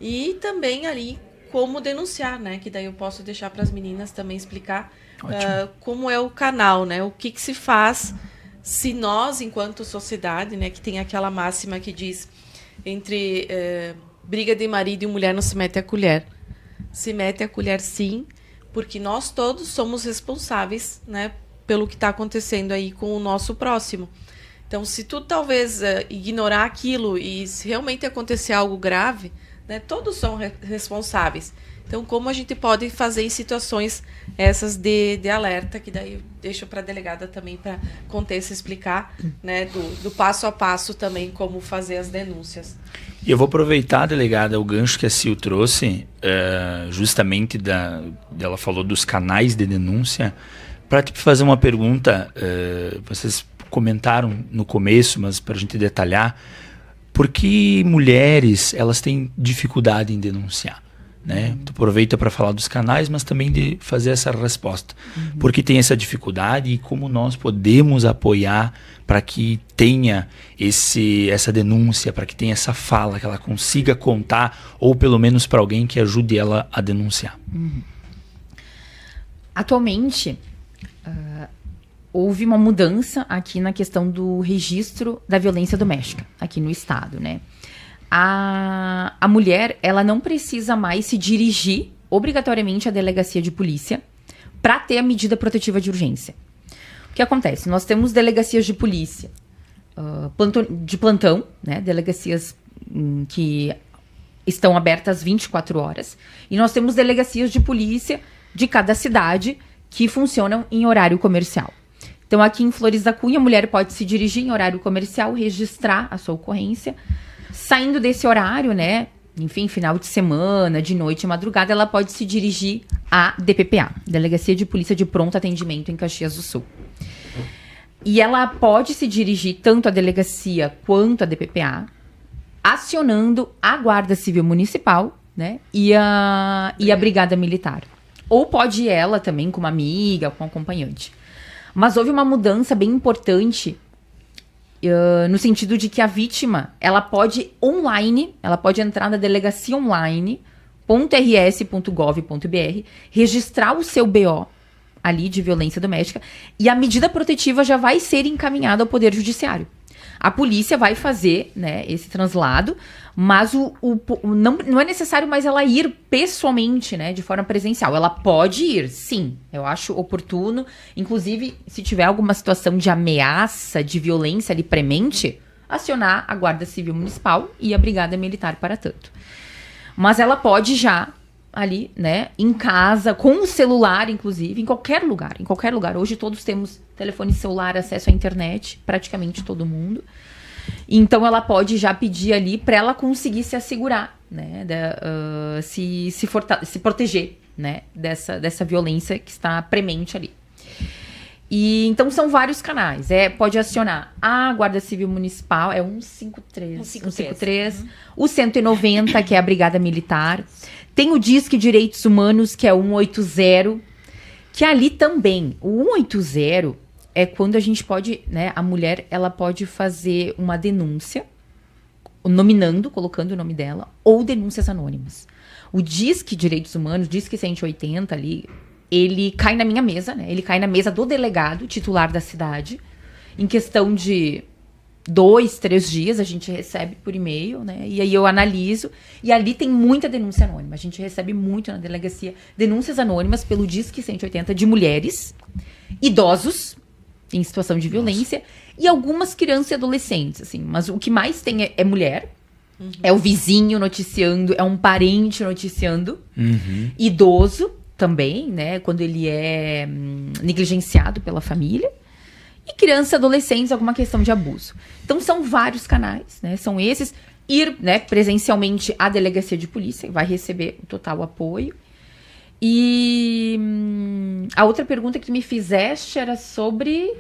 E também ali como denunciar, né? Que daí eu posso deixar para as meninas também explicar como é o canal, né? O que se faz se nós, enquanto sociedade, né? Que tem aquela máxima que diz entre briga de marido e mulher não se mete a colher. Se mete a colher sim, porque nós todos somos responsáveis, né? Pelo que está acontecendo aí com o nosso próximo. Então, se tu talvez ignorar aquilo e se realmente acontecer algo grave, né, todos são responsáveis. Então, como a gente pode fazer em situações essas de alerta, que daí eu deixo para a delegada também para Contessa explicar, né, do passo a passo também como fazer as denúncias. E eu vou aproveitar, delegada, o gancho que a Sil trouxe, justamente ela falou dos canais de denúncia, para te fazer uma pergunta. Vocês comentaram no começo, mas para a gente detalhar, por que mulheres elas têm dificuldade em denunciar? Né? Tu aproveita para falar dos canais, mas também de fazer essa resposta. Por que tem essa dificuldade e como nós podemos apoiar para que tenha essa denúncia, para que tenha essa fala, que ela consiga contar, ou pelo menos para alguém que ajude ela a denunciar. Atualmente, houve uma mudança aqui na questão do registro da violência doméstica, aqui no estado, né? A mulher, ela não precisa mais se dirigir obrigatoriamente à delegacia de polícia para ter a medida protetiva de urgência. O que acontece? Nós temos delegacias de polícia de plantão, né? Delegacias que estão abertas 24 horas. E nós temos delegacias de polícia de cada cidade que funcionam em horário comercial. Então, aqui em Flores da Cunha, a mulher pode se dirigir em horário comercial, registrar a sua ocorrência. Saindo desse horário, né? Enfim, final de semana, de noite, madrugada, ela pode se dirigir à DPPA, Delegacia de Polícia de Pronto Atendimento em Caxias do Sul. E ela pode se dirigir tanto à delegacia quanto à DPPA, acionando a Guarda Civil Municipal, né, e a Brigada Militar. Ou pode ir ela também com uma amiga, com um acompanhante. Mas houve uma mudança bem importante no sentido de que a vítima, ela pode entrar na delegacia online.rs.gov.br, registrar o seu BO ali de violência doméstica e a medida protetiva já vai ser encaminhada ao Poder Judiciário. A polícia vai fazer, né, esse translado, mas não é necessário mais ela ir pessoalmente, né, de forma presencial. Ela pode ir, sim, eu acho oportuno. Inclusive, se tiver alguma situação de ameaça, de violência ali premente, acionar a Guarda Civil Municipal e a Brigada Militar para tanto. Mas ela pode já ali, né, em casa, com o celular, inclusive, em qualquer lugar. Hoje todos temos telefone celular, acesso à internet, praticamente todo mundo. Então ela pode já pedir ali para ela conseguir se assegurar, né, se proteger, né, dessa violência que está premente ali. E então são vários canais. Pode acionar a Guarda Civil Municipal, 153, o 190, que é a Brigada Militar. Tem o Disque Direitos Humanos, que é o 180, que ali também, o 180 é quando a gente pode, né, a mulher, ela pode fazer uma denúncia, colocando o nome dela, ou denúncias anônimas. O Disque Direitos Humanos, Disque 180 ali, ele cai na minha mesa, né? Ele cai na mesa do delegado titular da cidade. Em questão de 2, 3 dias, a gente recebe por e-mail, né? E aí eu analiso. E ali tem muita denúncia anônima. A gente recebe muito na delegacia denúncias anônimas pelo Disque 180 de mulheres, idosos em situação de violência e algumas crianças e adolescentes, assim. Mas o que mais tem é mulher. É o vizinho noticiando, é um parente noticiando. Idoso também, né, quando ele é negligenciado pela família, e crianças e adolescentes, alguma questão de abuso. Então, são vários canais, né, são esses. Ir, né, presencialmente à delegacia de polícia, vai receber o total apoio. E a outra pergunta que tu me fizeste era sobre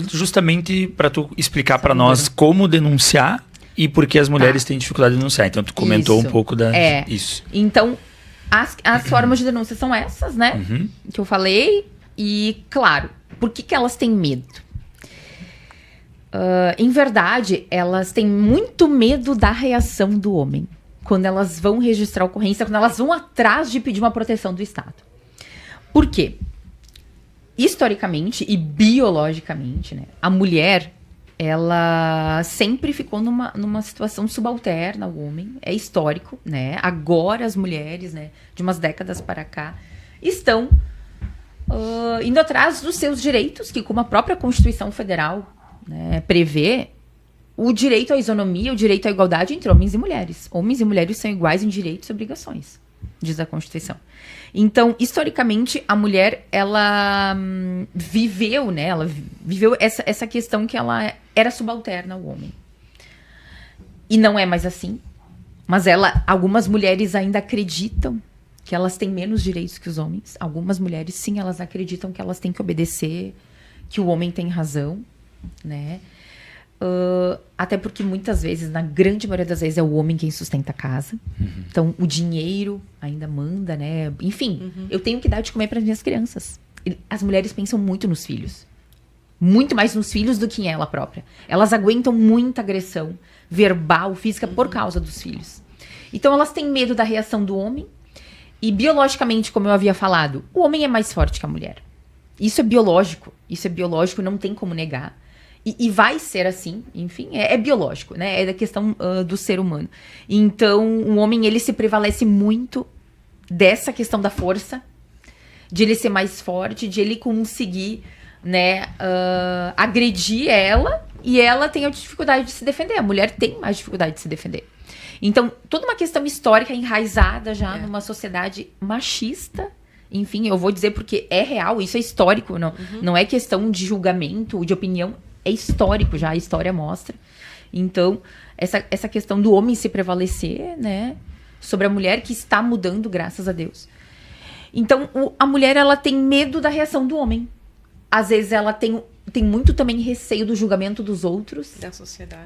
justamente para tu explicar para nós como denunciar e por que as mulheres têm dificuldade de denunciar. Então, tu comentou um pouco isso. Então, as formas de denúncia são essas, né? Que eu falei. E, claro, por que elas têm medo? Em verdade, elas têm muito medo da reação do homem. Quando elas vão registrar a ocorrência, quando elas vão atrás de pedir uma proteção do Estado. Por quê? Historicamente e biologicamente, né? A mulher, ela sempre ficou numa situação subalterna ao homem. É histórico, né? Agora as mulheres, né, de umas décadas para cá, estão indo atrás dos seus direitos, que como a própria Constituição Federal, né, prevê, o direito à isonomia, o direito à igualdade entre homens e mulheres. Homens e mulheres são iguais em direitos e obrigações, diz a Constituição. Então, historicamente, a mulher, ela viveu, né? Ela viveu essa questão que ela era subalterna ao homem. E não é mais assim. Mas algumas mulheres ainda acreditam que elas têm menos direitos que os homens. Algumas mulheres, sim, elas acreditam que elas têm que obedecer, que o homem tem razão, né? Até porque muitas vezes, na grande maioria das vezes, é o homem quem sustenta a casa. Então, o dinheiro ainda manda, né? Enfim, eu tenho que dar de comer para as minhas crianças. As mulheres pensam muito nos filhos. Muito mais nos filhos do que em ela própria. Elas aguentam muita agressão verbal, física, por causa dos filhos. Então, elas têm medo da reação do homem. E, biologicamente, como eu havia falado, o homem é mais forte que a mulher. Isso é biológico, não tem como negar. E vai ser assim, enfim, é biológico, né? É da questão do ser humano. Então, o homem, ele se prevalece muito dessa questão da força, de ele ser mais forte, de ele conseguir, né, agredir ela, e ela tem a dificuldade de se defender. A mulher tem mais dificuldade de se defender. Então, toda uma questão histórica enraizada já numa sociedade machista. Enfim, eu vou dizer porque é real, isso é histórico, não é questão de julgamento, de opinião, é histórico já, a história mostra. Então, essa questão do homem se prevalecer, né, sobre a mulher, que está mudando, graças a Deus. Então, a mulher, ela tem medo da reação do homem. Às vezes, ela tem muito também receio do julgamento dos outros.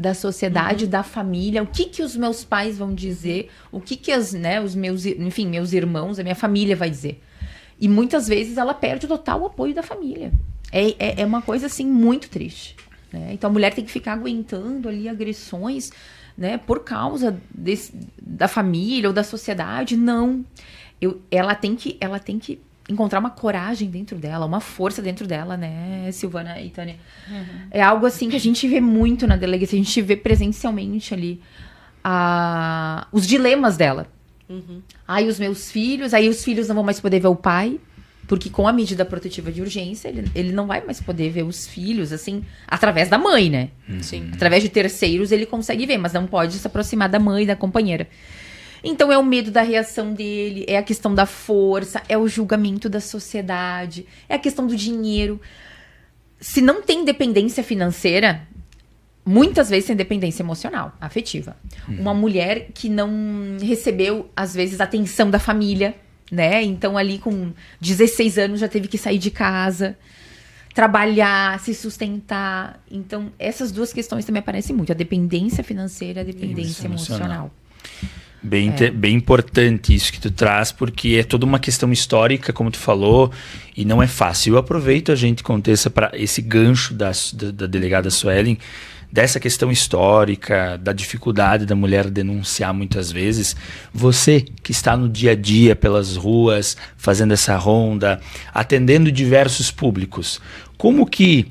Da sociedade, da família. O que os meus pais vão dizer? O que os meus irmãos, a minha família vai dizer? E muitas vezes ela perde o total apoio da família. É uma coisa, assim, muito triste. Né? Então, a mulher tem que ficar aguentando ali agressões, né, por causa da família ou da sociedade. Não. Ela tem que encontrar uma coragem dentro dela, uma força dentro dela, né, Silvana e Tânia? É algo assim que a gente vê muito na delegacia, a gente vê presencialmente ali os dilemas dela. Aí os meus filhos, aí os filhos não vão mais poder ver o pai, porque com a medida protetiva de urgência, ele não vai mais poder ver os filhos, assim, através da mãe, né? Sim. Através de terceiros ele consegue ver, mas não pode se aproximar da mãe, da companheira. Então é o medo da reação dele, é a questão da força, é o julgamento da sociedade, é a questão do dinheiro. Se não tem dependência financeira, muitas vezes tem dependência emocional, afetiva. Uma mulher que não recebeu, às vezes, atenção da família, né? Então ali com 16 anos já teve que sair de casa, trabalhar, se sustentar. Então essas duas questões também aparecem muito, a dependência financeira e a dependência emocional. Bem importante isso que tu traz, porque é toda uma questão histórica, como tu falou, e não é fácil. Eu aproveito a gente, Contessa, para esse gancho da delegada Suelen, dessa questão histórica, da dificuldade da mulher denunciar muitas vezes. Você que está no dia a dia pelas ruas, fazendo essa ronda, atendendo diversos públicos, como que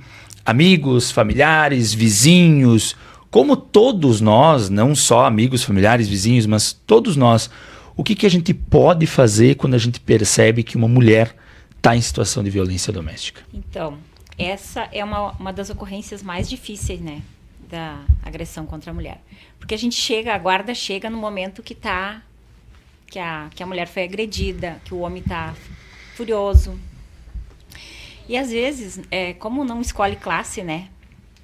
amigos, familiares, vizinhos, como todos nós, não só amigos, familiares, vizinhos, mas todos nós, o que a gente pode fazer quando a gente percebe que uma mulher está em situação de violência doméstica? Então, essa é uma das ocorrências mais difíceis, né, da agressão contra a mulher. Porque a guarda chega no momento que a mulher foi agredida, que o homem está furioso. E às vezes, como não escolhe classe, né,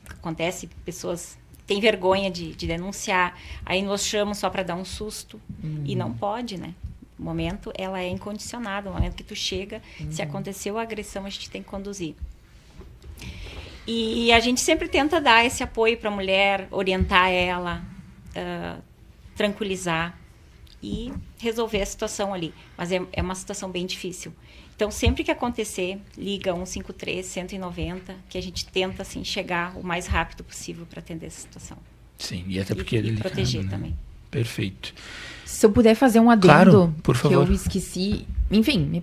acontece, pessoas têm vergonha de denunciar, aí nos chamam só para dar um susto, e não pode, né? No momento, ela é incondicionada, no momento que tu chega, se aconteceu a agressão, a gente tem que conduzir. E a gente sempre tenta dar esse apoio para a mulher, orientar ela, tranquilizar e resolver a situação ali. Mas é uma situação bem difícil. Então, sempre que acontecer, liga 153, 190, que a gente tenta, assim, chegar o mais rápido possível para atender essa situação. Sim, e até porque ele proteger, né, também. Perfeito. Se eu puder fazer um adendo, claro, por favor, que eu esqueci. Enfim,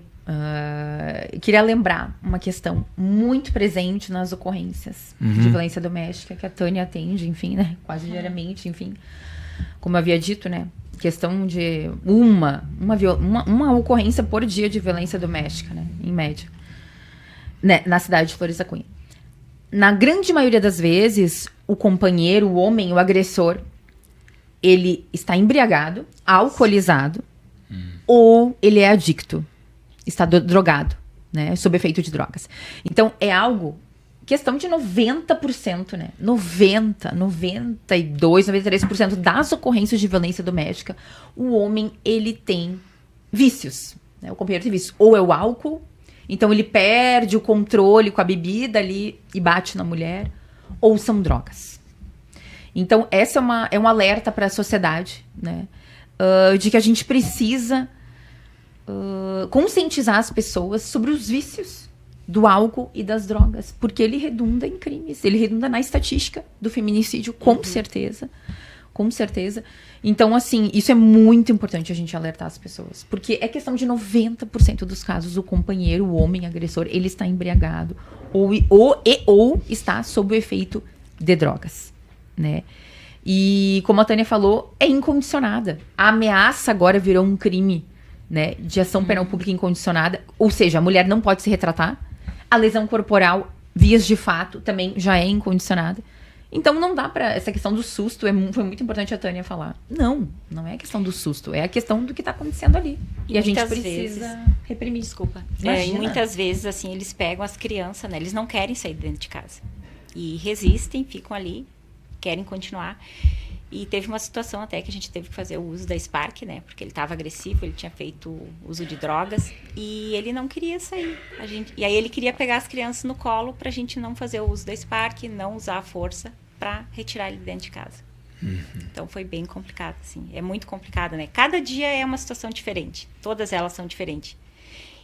queria lembrar uma questão muito presente nas ocorrências de violência doméstica, que a Tânia atende, enfim, né? Quase diariamente, enfim. Como eu havia dito, né? Questão de uma ocorrência por dia de violência doméstica, né, em média, né, na cidade de Flores da Cunha. Na grande maioria das vezes, o companheiro, o homem, o agressor, ele está embriagado, alcoolizado, ou ele é adicto, está drogado, né, sob efeito de drogas. Então, é algo, questão de 90%, né? 92, 93% das ocorrências de violência doméstica, o homem, ele tem vícios, né? O companheiro tem vícios. Ou é o álcool, então ele perde o controle com a bebida ali e bate na mulher, ou são drogas. Então, essa é um alerta para a sociedade, né? De que a gente precisa conscientizar as pessoas sobre os vícios do álcool e das drogas, porque ele redunda em crimes, ele redunda na estatística do feminicídio, com certeza, com certeza. Então, assim, isso é muito importante a gente alertar as pessoas, porque é questão de 90% dos casos, o companheiro, o homem agressor, ele está embriagado ou está sob o efeito de drogas, né? E como a Tânia falou, é incondicionada. A ameaça agora virou um crime, né, de ação penal pública incondicionada. Ou seja, a mulher não pode se retratar. A lesão corporal, vias de fato, também já é incondicionada. Então não dá pra... Essa questão do susto, foi muito importante a Tânia falar. Não é a questão do susto, é a questão do que tá acontecendo ali. E a gente precisa reprimir. Desculpa. E muitas vezes, assim, eles pegam as crianças, né? Eles não querem sair de dentro de casa. E resistem, ficam ali, querem continuar. E teve uma situação até que a gente teve que fazer o uso da Spark, né? Porque ele estava agressivo, ele tinha feito uso de drogas e ele não queria sair. E aí ele queria pegar as crianças no colo pra gente não fazer o uso da Spark, não usar a força para retirar ele de dentro de casa. Então foi bem complicado, assim. É muito complicado, né? Cada dia é uma situação diferente. Todas elas são diferentes.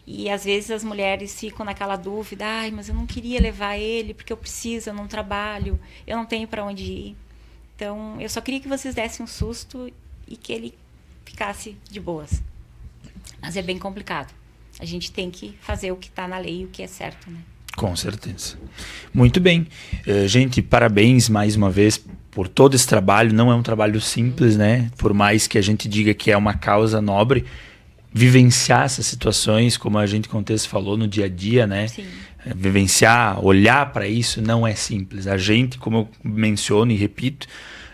E às vezes as mulheres ficam naquela dúvida, mas eu não queria levar ele porque eu preciso, eu não trabalho, eu não tenho para onde ir. Então, eu só queria que vocês dessem um susto e que ele ficasse de boas. Mas é bem complicado. A gente tem que fazer o que está na lei e o que é certo, né? Com certeza. Muito bem. Gente, parabéns mais uma vez por todo esse trabalho. Não é um trabalho simples, né? Por mais que a gente diga que é uma causa nobre, vivenciar essas situações, como a gente Contessa falou, no dia a dia, né? Sim. Vivenciar, olhar para isso não é simples. A gente, como eu menciono e repito,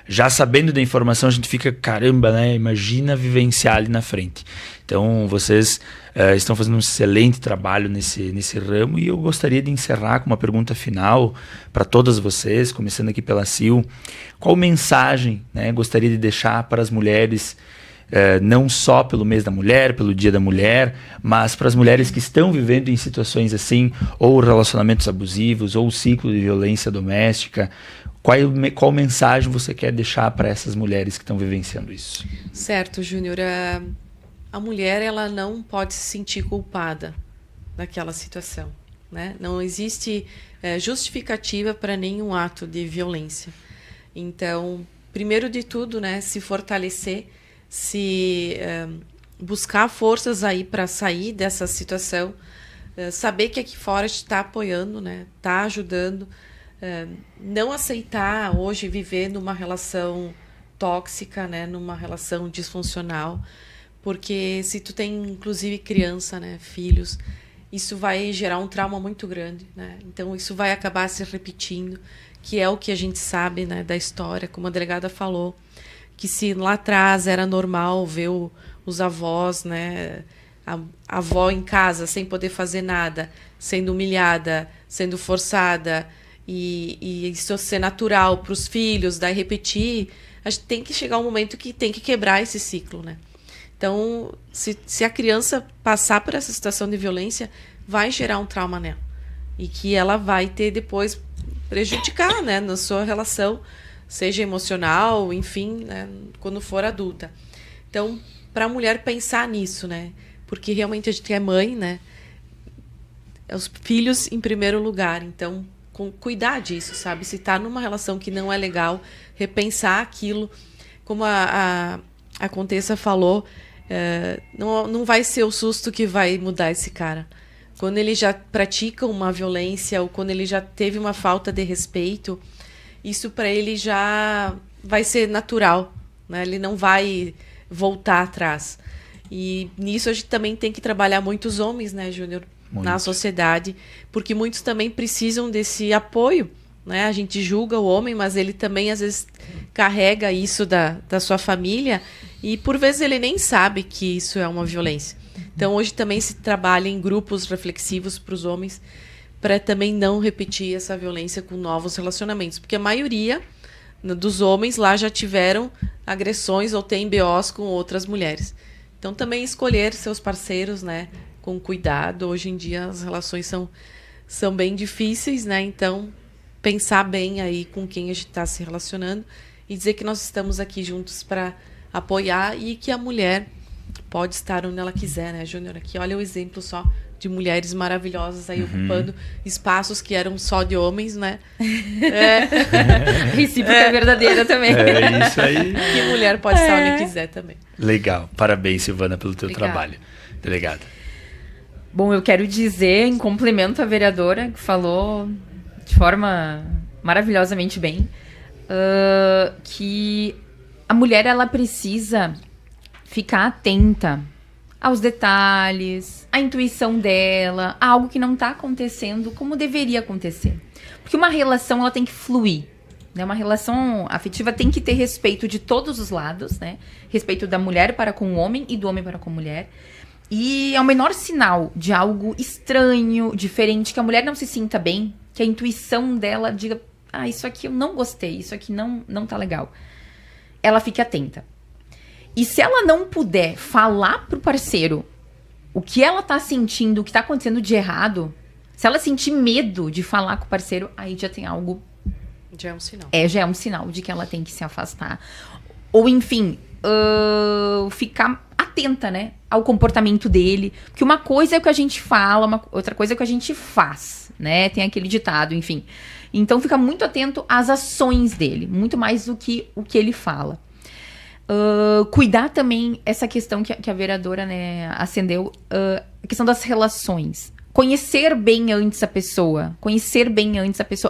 já sabendo da informação, a gente fica, caramba, né? Imagina vivenciar ali na frente. Então, vocês estão fazendo um excelente trabalho nesse ramo e eu gostaria de encerrar com uma pergunta final para todas vocês, começando aqui pela Sil. Qual mensagem, né, gostaria de deixar para as mulheres, não só pelo mês da mulher, pelo dia da mulher, mas para as mulheres que estão vivendo em situações ou relacionamentos abusivos, ou ciclo de violência doméstica? Qual mensagem você quer deixar para essas mulheres que estão vivenciando isso? Certo, Júnior. A mulher, ela não pode se sentir culpada naquela situação, né? Não existe justificativa para nenhum ato de violência. Então, primeiro de tudo, né, se fortalecer, buscar forças aí para sair dessa situação, saber que aqui fora está apoiando, né, está ajudando, não aceitar hoje viver numa relação tóxica, né, numa relação disfuncional, porque se tu tem inclusive criança, né, filhos, isso vai gerar um trauma muito grande, né? Então isso vai acabar se repetindo, que é o que a gente sabe, né, da história, como a delegada falou, que se lá atrás era normal ver os avós, né, a avó em casa sem poder fazer nada, sendo humilhada, sendo forçada, e isso ser natural para os filhos, daí repetir, a gente tem que chegar um momento que tem que quebrar esse ciclo, né? Então, se a criança passar por essa situação de violência, vai gerar um trauma nela. E que ela vai ter depois prejudicar, né, na sua relação, seja emocional, enfim, né, quando for adulta. Então, para a mulher pensar nisso, né? Porque realmente a gente é mãe, né? Os filhos em primeiro lugar. Então, cuidar disso, sabe? Se está numa relação que não é legal, repensar aquilo. Como a Contessa falou, não vai ser o susto que vai mudar esse cara. Quando ele já pratica uma violência ou quando ele já teve uma falta de respeito, isso para ele já vai ser natural, né? Ele não vai voltar atrás. E nisso a gente também tem que trabalhar muitos homens, né, Júnior? Na sociedade, porque muitos também precisam desse apoio, né? A gente julga o homem, mas ele também às vezes carrega isso da sua família e por vezes ele nem sabe que isso é uma violência. Então hoje também se trabalha em grupos reflexivos para os homens para também não repetir essa violência com novos relacionamentos, porque a maioria dos homens lá já tiveram agressões ou tem BOs com outras mulheres. Então também escolher seus parceiros, né, com cuidado. Hoje em dia as relações são bem difíceis, né? Então, pensar bem aí com quem a gente está se relacionando e dizer que nós estamos aqui juntos para apoiar e que a mulher pode estar onde ela quiser, né, Júnior? Aqui, olha o exemplo só de mulheres maravilhosas aí ocupando espaços que eram só de homens, né? Recíproca verdadeira também. É isso aí. Que mulher pode estar onde quiser também. Legal. Parabéns, Silvana, pelo teu trabalho. Delegada. Bom, eu quero dizer, em complemento à vereadora, que falou de forma maravilhosamente bem, que a mulher, ela precisa ficar atenta aos detalhes, à intuição dela, a algo que não está acontecendo como deveria acontecer. Porque uma relação, ela tem que fluir, né? Uma relação afetiva tem que ter respeito de todos os lados, né? Respeito da mulher para com o homem e do homem para com a mulher. E é o menor sinal de algo estranho, diferente, que a mulher não se sinta bem, que a intuição dela diga, isso aqui eu não gostei, isso aqui não tá legal. Ela fique atenta. E se ela não puder falar pro parceiro o que ela tá sentindo, o que tá acontecendo de errado, se ela sentir medo de falar com o parceiro, aí já tem algo... Já é um sinal. Já é um sinal de que ela tem que se afastar. Ou, enfim, ficar atenta, né, ao comportamento dele. Porque uma coisa é o que a gente fala, outra coisa é o que a gente faz, né? Tem aquele ditado, enfim. Então, fica muito atento às ações dele, muito mais do que o que ele fala. Cuidar também, essa questão que a vereadora, né, acendeu, a questão das relações. Conhecer bem antes a pessoa.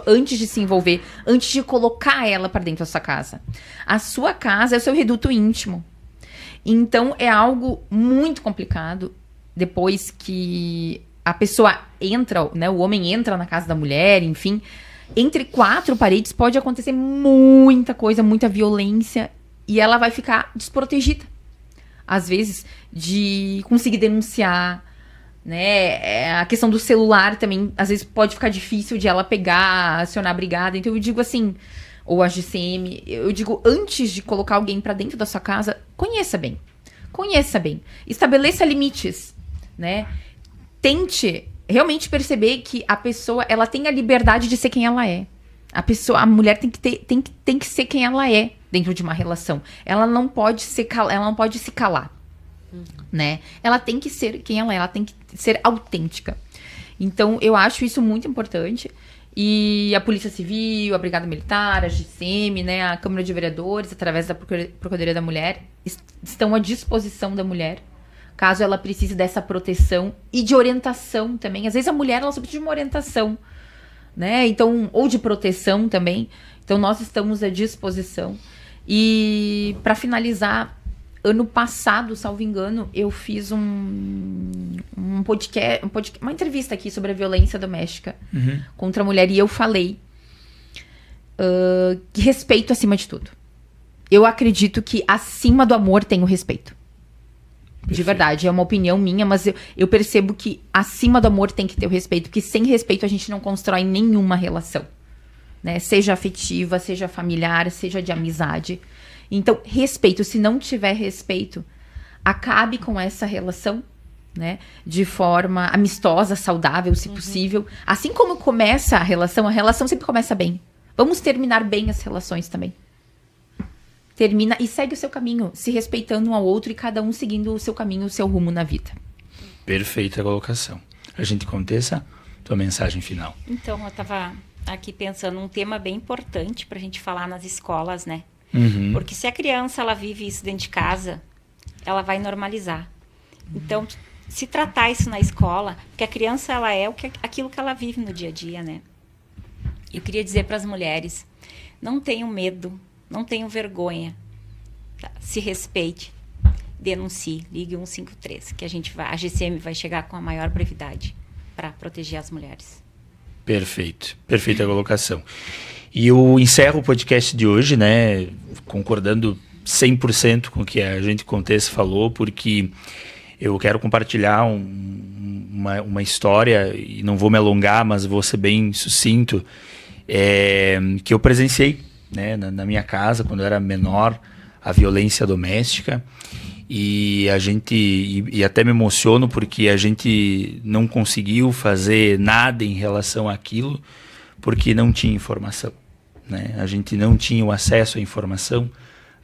Antes de se envolver, antes de colocar ela para dentro da sua casa. A sua casa é o seu reduto íntimo. Então, é algo muito complicado depois que a pessoa entra, né, o homem entra na casa da mulher, enfim. Entre 4 paredes pode acontecer muita coisa, muita violência. E ela vai ficar desprotegida. Às vezes, de conseguir denunciar, né? A questão do celular também, às vezes, pode ficar difícil de ela pegar, acionar a brigada. Então, eu digo assim, ou a GCM, eu digo, antes de colocar alguém pra dentro da sua casa, conheça bem. Estabeleça limites, né? Tente realmente perceber que a pessoa, ela tem a liberdade de ser quem ela é. A mulher tem que ser quem ela é dentro de uma relação. Ela não pode se calar, né? Ela tem que ser quem ela é, ela tem que ser autêntica. Então, eu acho isso muito importante. E a Polícia Civil, a Brigada Militar, a GCM, né, a Câmara de Vereadores, através da Procuradoria da Mulher, estão à disposição da mulher, caso ela precise dessa proteção e de orientação também. Às vezes a mulher, ela só precisa de uma orientação, né? Então, ou de proteção também. Então, nós estamos à disposição. E, para finalizar, ano passado, salvo engano, eu fiz um podcast, uma entrevista aqui sobre a violência doméstica contra a mulher. E eu falei que respeito acima de tudo. Eu acredito que acima do amor tem o respeito. Perfeito. De verdade, é uma opinião minha, mas eu percebo que acima do amor tem que ter o respeito, porque sem respeito a gente não constrói nenhuma relação, né? Seja afetiva, seja familiar, seja de amizade. Então, respeito. Se não tiver respeito, acabe com essa relação, né? De forma amistosa, saudável, se possível. Assim como começa a relação sempre começa bem. Vamos terminar bem as relações também. Termina e segue o seu caminho, se respeitando um ao outro e cada um seguindo o seu caminho, o seu rumo na vida. Perfeita colocação. A gente Contessa, tua mensagem final. Então, eu estava aqui pensando um tema bem importante para a gente falar nas escolas, né? Porque se a criança ela vive isso dentro de casa, ela vai normalizar. Então, se tratar isso na escola, porque a criança ela é aquilo que ela vive no dia a dia, né? Eu queria dizer para as mulheres, não tenham medo, não tenham vergonha, tá? Se respeite, denuncie, ligue 153, que a GCM vai chegar com a maior brevidade para proteger as mulheres. Perfeito, perfeita colocação. E eu encerro o podcast de hoje, né, concordando 100% com o que a gente Contessa falou, porque eu quero compartilhar uma história, e não vou me alongar, mas vou ser bem sucinto, que eu presenciei, né, na minha casa, quando eu era menor, a violência doméstica. E até me emociono porque a gente não conseguiu fazer nada em relação àquilo porque não tinha informação, né? A gente não tinha o acesso à informação.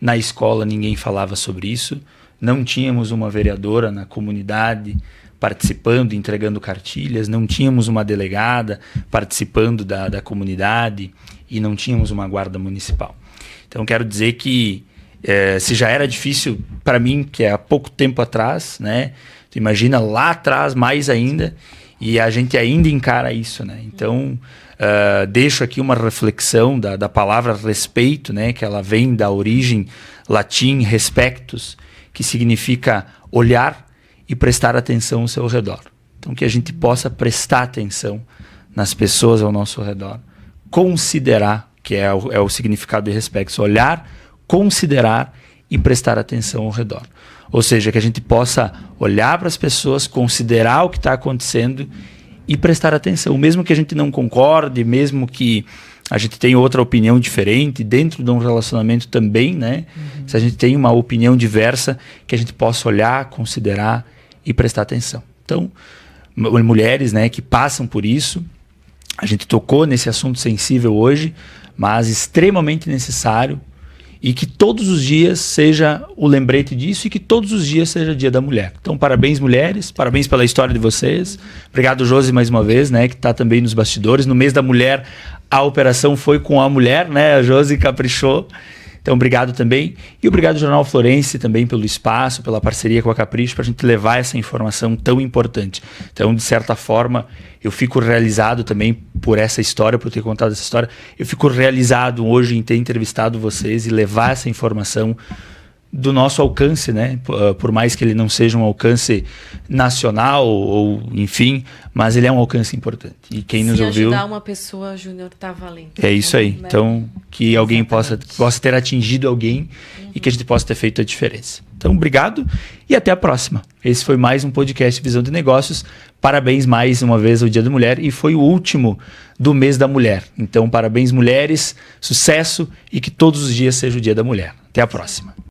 Na escola ninguém falava sobre isso. Não tínhamos uma vereadora na comunidade participando, entregando cartilhas. Não tínhamos uma delegada participando da comunidade. E não tínhamos uma guarda municipal. Então quero dizer que se já era difícil para mim, que é há pouco tempo atrás, né? Tu imagina lá atrás mais ainda. E a gente ainda encara isso, né? Então, deixo aqui uma reflexão da palavra respeito, né? Que ela vem da origem latim respectus, que significa olhar e prestar atenção ao seu redor. Então, que a gente possa prestar atenção nas pessoas ao nosso redor, considerar, que é o significado de respeito, olhar, considerar e prestar atenção ao redor. Ou seja, que a gente possa olhar para as pessoas, considerar o que está acontecendo e prestar atenção. Mesmo que a gente não concorde, mesmo que a gente tenha outra opinião diferente, dentro de um relacionamento também, né? Se a gente tem uma opinião diversa, que a gente possa olhar, considerar e prestar atenção. Então, mulheres, né, que passam por isso, a gente tocou nesse assunto sensível hoje, mas extremamente necessário, e que todos os dias seja o lembrete disso e que todos os dias seja Dia da Mulher. Então, parabéns, mulheres, parabéns pela história de vocês. Obrigado, Josi, mais uma vez, né, que está também nos bastidores. No mês da mulher, a operação foi com a mulher, né, a Josi caprichou. Então, obrigado também. E obrigado, Jornal Florense, também pelo espaço, pela parceria com a Capricho, para a gente levar essa informação tão importante. Então, de certa forma, eu fico realizado também por essa história, por ter contado essa história. Eu fico realizado hoje em ter entrevistado vocês e levar essa informação do nosso alcance, né? Por mais que ele não seja um alcance nacional ou enfim, mas ele é um alcance importante. E quem nos ouviu... Se ajudar uma pessoa, Júnior, tá valendo. É isso aí. Né? Então, que alguém possa ter atingido alguém e que a gente possa ter feito a diferença. Então, obrigado e até a próxima. Esse foi mais um podcast Visão de Negócios. Parabéns mais uma vez ao Dia da Mulher e foi o último do mês da mulher. Então, parabéns, mulheres, sucesso e que todos os dias seja o Dia da Mulher. Até a próxima.